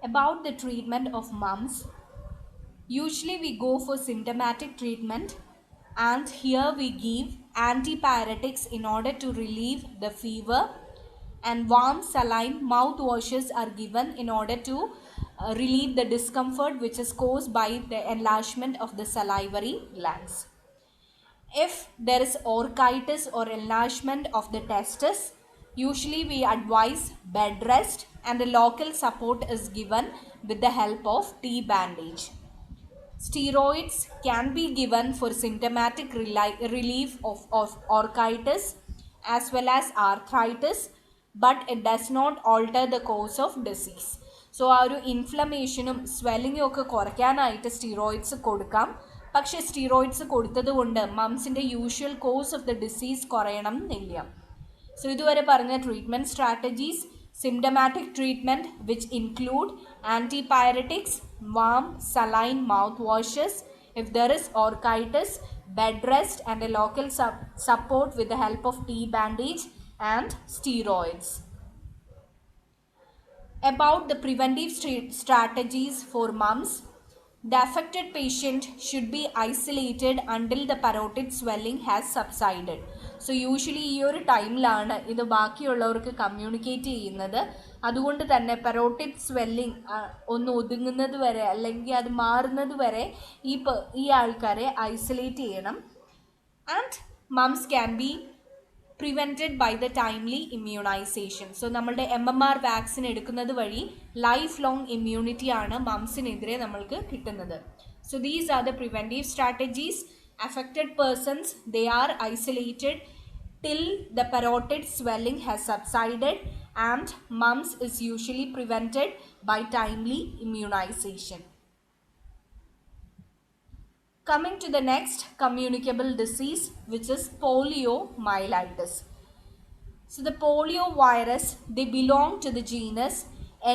About the treatment of mumps, usually we go for symptomatic treatment, and here we give antipyretics in order to relieve the fever, and warm saline mouthwashes are given in order to relieve the discomfort which is caused by the enlargement of the salivary glands. If there is orchitis or enlargement of the testis, usually we advise bed rest and a local support is given with the help of T bandage. Steroids can be given for symptomatic relief of orchitis as well as arthritis, but it does not alter the course of disease. So ആ ഒരു ഇൻഫ്ലമേഷനും സ്വെല്ലിങ്ങും ഒക്കെ കുറയ്ക്കാനായിട്ട് steroids കൊടുക്കാം. പക്ഷേ steroids കൊടുത്തത് കൊണ്ട് മംസിൻ്റെ usual course of the disease കുറയണം എന്നില്ല. സോ ഇതുവരെ പറഞ്ഞ treatment strategies: symptomatic treatment which include antipyretics, warm saline mouthwashes. If there is orchitis, bed rest and a local support with the help of T bandage and steroids. About the preventive strategies for mumps, the affected patient should be isolated until the parotid swelling has subsided. So usually ഈ ഒരു ടൈമിലാണ് ഇത് ബാക്കിയുള്ളവർക്ക് communicate ചെയ്യുന്നത്. അതുകൊണ്ട് തന്നെ പെറോട്ടിഡ് swelling ഒന്ന് ഒതുങ്ങുന്നത് വരെ അല്ലെങ്കിൽ അത് മാറുന്നത് വരെ ഈ ആൾക്കാരെ ഐസൊലേറ്റ് ചെയ്യണം. And mumps can be prevented by the timely immunisation. So നമ്മളുടെ MMR വാക്സിൻ എടുക്കുന്നത് വഴി ലൈഫ് ലോങ് ഇമ്മ്യൂണിറ്റിയാണ് മംസിനെതിരെ നമ്മൾക്ക് കിട്ടുന്നത്. So these are the preventive strategies. Affected persons, they are isolated till the parotid swelling has subsided, and mumps is usually prevented by timely immunization. Coming to the next communicable disease, which is poliomyelitis. So the polio virus, they belong to the genus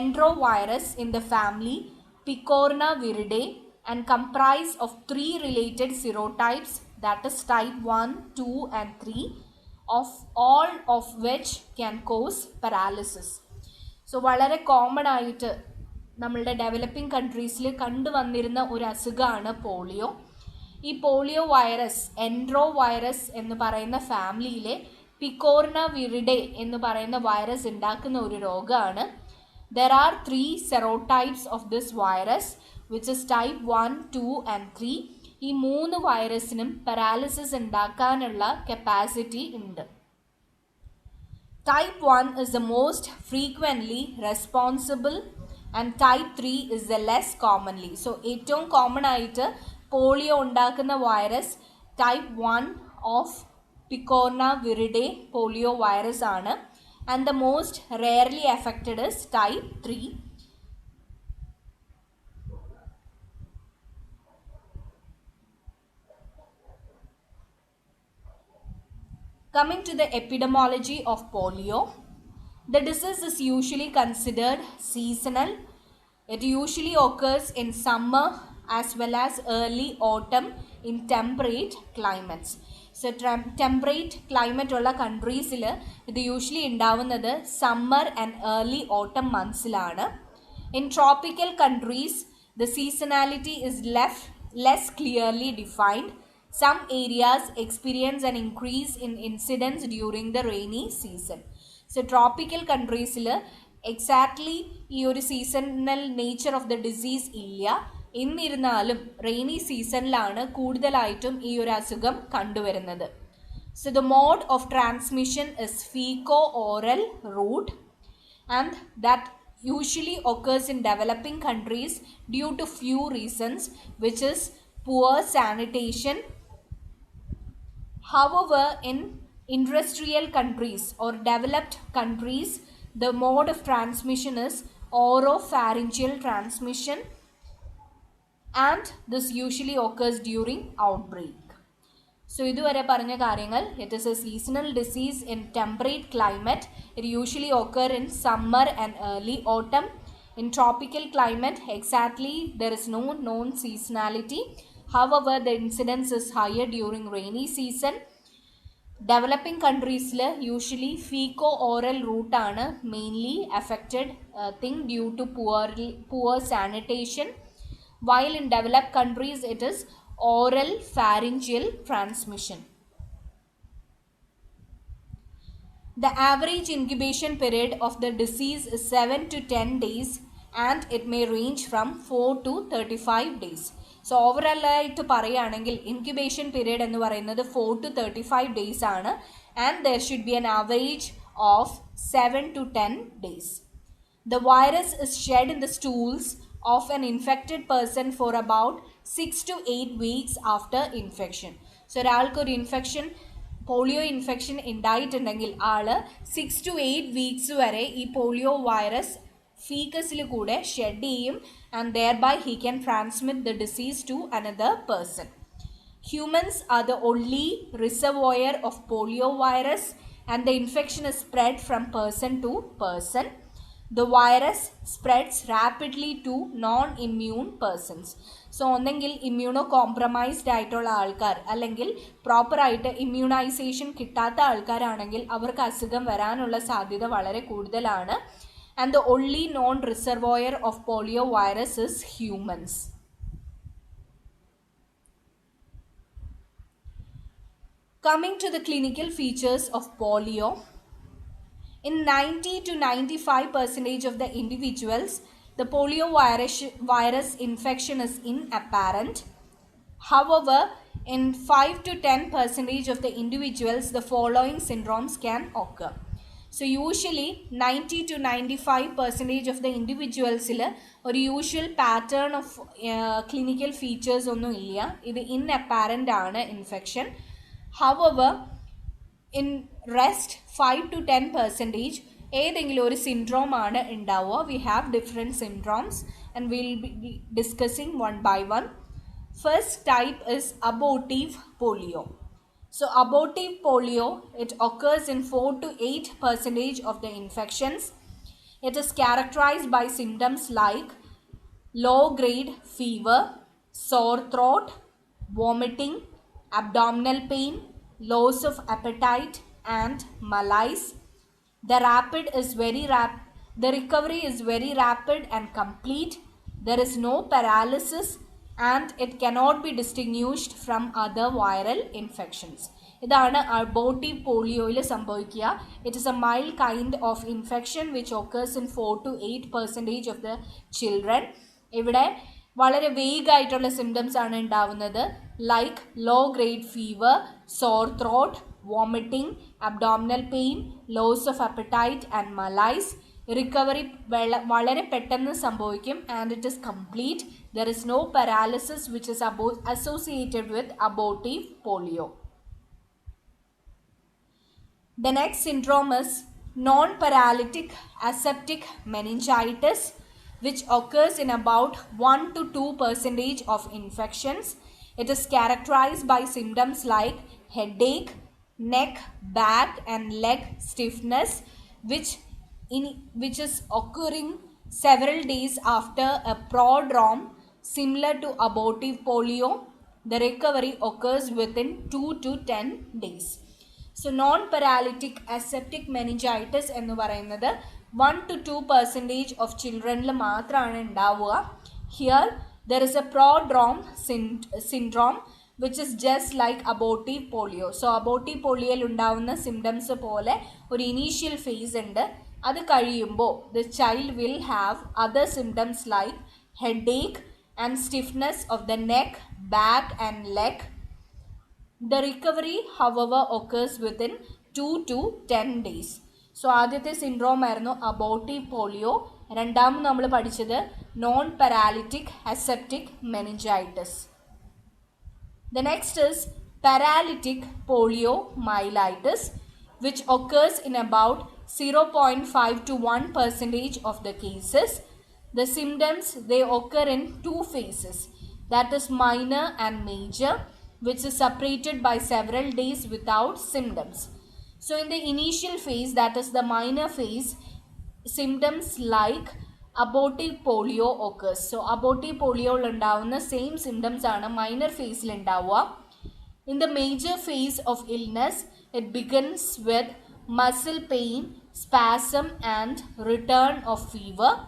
Enterovirus in the family Picornaviridae and comprise of 3 related serotypes, that is type 1, 2 and 3, of all of which can cause paralysis. So വളരെ common ആയിട്ട് നമ്മളുടെ developing കൺട്രീസിൽ കണ്ടുവന്നിരുന്ന ഒരു അസുഖമാണ് polio. ഈ polio virus എൻട്രോവൈറസ് എന്ന് പറയുന്ന ഫാമിലിയിലെ പിക്കോർണവിറിഡെ എന്ന് പറയുന്ന വൈറസ് ഉണ്ടാക്കുന്ന ഒരു രോഗമാണ്. There are 3 serotypes of this virus, which is type 1, 2 and 3. ഈ 3 വൈറസിനും പാരാലിസിസ് ഉണ്ടാക്കാനുള്ള കപ്പാസിറ്റി ഉണ്ട്. Type 1 is the most frequently responsible and type 3 is the less commonly. So ഏറ്റവും കോമൺ ആയിട്ട് പോളിയോ ഉണ്ടാക്കുന്ന virus type 1 of Picornaviridae polio virus ആണ്. And the most rarely affected is type 3. Coming to the epidemiology of polio, the disease is usually considered seasonal. It usually occurs in summer as well as early autumn in temperate climates. So temperate climate ഉള്ള കൺട്രീസിൽ ഇത് usually ഉണ്ടാവുന്നത് summer and early autumn മന്ത്സിലാണ്. In tropical countries the seasonality is less clearly defined. Some areas experience an increase in incidence during the rainy season. So tropical countries exactly ഈ ഒരു seasonal nature of the disease ഇല്ല. എന്നിരുന്നാലും rainy സീസണിലാണ് കൂടുതലായിട്ടും ഈ ഒരു അസുഖം കണ്ടുവരുന്നത്. So the mode of transmission is faeco oral route and that usually occurs in developing countries due to few reasons, which is poor sanitation. However, in industrial countries or developed countries, the mode of transmission is oropharyngeal transmission, and this usually occurs during outbreak. So ഇതുവരെ പറഞ്ഞ കാര്യങ്ങൾ, it is a seasonal disease in temperate climate. It usually occur in summer and early autumn. In tropical climate, exactly there is no known seasonality. However, the incidence is higher during rainy season. Developing കൺട്രീസിൽ usually faeco oral റൂട്ടാണ് mainly affected thing due to poor sanitation, while in developed countries it is oral pharyngeal transmission. The average incubation period of the disease is 7 to 10 days and it may range from 4 to 35 days. So overall ആയിട്ട് പറയുകയാണെങ്കിൽ incubation period എന്ന് പറയുന്നത് 4 to 35 days ആണ്, and there should be an average of 7 to 10 days. The virus is shed in the stools of an infected person for about 6 to 8 weeks after infection. So ഒരാൾക്ക് ഒരു infection, polio infection ഉണ്ടായിട്ടുണ്ടെങ്കിൽ ആള് 6 to 8 weeks വരെ ഈ polio virus ഫീക്കസിൽ കൂടെ shed ചെയ്യും, and thereby he can transmit the disease to another person. Humans are the only reservoir of polio virus, and the infection is spread from person to person. The virus spreads rapidly to non-immune persons. So ഒന്നെങ്കിൽ immuno compromised ആയിട്ടുള്ള ആൾക്കാർ അല്ലെങ്കിൽ പ്രോപ്പറായിട്ട് immunisation കിട്ടാത്ത ആൾക്കാരാണെങ്കിൽ അവർക്ക് അസുഖം വരാനുള്ള സാധ്യത വളരെ കൂടുതലാണ്. And the only non reservoir of polio virus is humans. Coming to the clinical features of polio, in 90 to 95% of the individuals, the polio virus infection is inapparent. However, in 5 to 10% of the individuals, the following syndromes can occur. So usually 90 to 95% of the individuals or usual pattern of clinical features ഒന്നും ഇല്ല, ഇത് inapparent ആണ് infection. However, in rest 5 to 10% ഏതെങ്കിലും ഒരു syndrome ആണ് ഉണ്ടാവുക. We have different syndromes and we'll be discussing one by one. First type is abortive polio. So abortive polio, it occurs in 4 to 8% of the infections. It is characterized by symptoms like low grade fever, sore throat, vomiting, abdominal pain, loss of appetite and malaise. The recovery is very rapid and complete. There is no paralysis and it cannot be distinguished from other viral infections. ഇതാണ് abortive പോളിയോയിൽ സംഭവിക്കുക. It is A mild kind of infection which occurs in 4 to 8% of the children. ഇവിടെ വളരെ vague ആയിട്ടുള്ള symptoms ആണ് ഉണ്ടാവുന്നത്, like low grade fever, sore throat, vomiting, abdominal pain, loss of appetite and malaise. Recovery വളരെ പെട്ടെന്ന് സംഭവിക്കും and it is complete. There is no paralysis which is associated with abortive polio. The next syndrome is non-paralytic aseptic meningitis, which occurs in about 1 to 2% of infections. It is characterized by symptoms like headache, neck, back and leg stiffness, which is occurring several days after a prodrome similar to abortive polio. The recovery occurs within 2 to 10 days. So non-paralytic aseptic meningitis എന്ന് പറയുന്നത് 1 to 2% of childrenൽ മാത്രമാണ് ഉണ്ടാവുക. Here there is a prodrome syndrome which is just like abortive polio. So abortive polioയിൽ ഉണ്ടാവുന്ന symptoms പോലെ ഒരു initial face ഉണ്ട്. അത് കഴിയുമ്പോൾ the child will have other symptoms like headache and stiffness of the neck, back and leg. The recovery, however, occurs within 2 to 10 days. So ആദ്യത്തെ syndrome ആയിരുന്നു abortive polio. രണ്ടാമത് നമ്മൾ പഠിച്ചത് non paralytic aseptic meningitis. The next is paralytic poliomyelitis, which occurs in about 0.5 to 1% of the cases. The symptoms, they occur in two phases, that is minor and major, which is separated by several days without symptoms. So in the initial phase, that is the minor phase, symptoms like abortive polio occurs. So abortive polio ഉണ്ടാവുന്ന same symptoms ആണ് minor ഫേസിൽ ഉണ്ടാവുക. In the major phase of illness, it begins with muscle pain, spasm, and return of fever.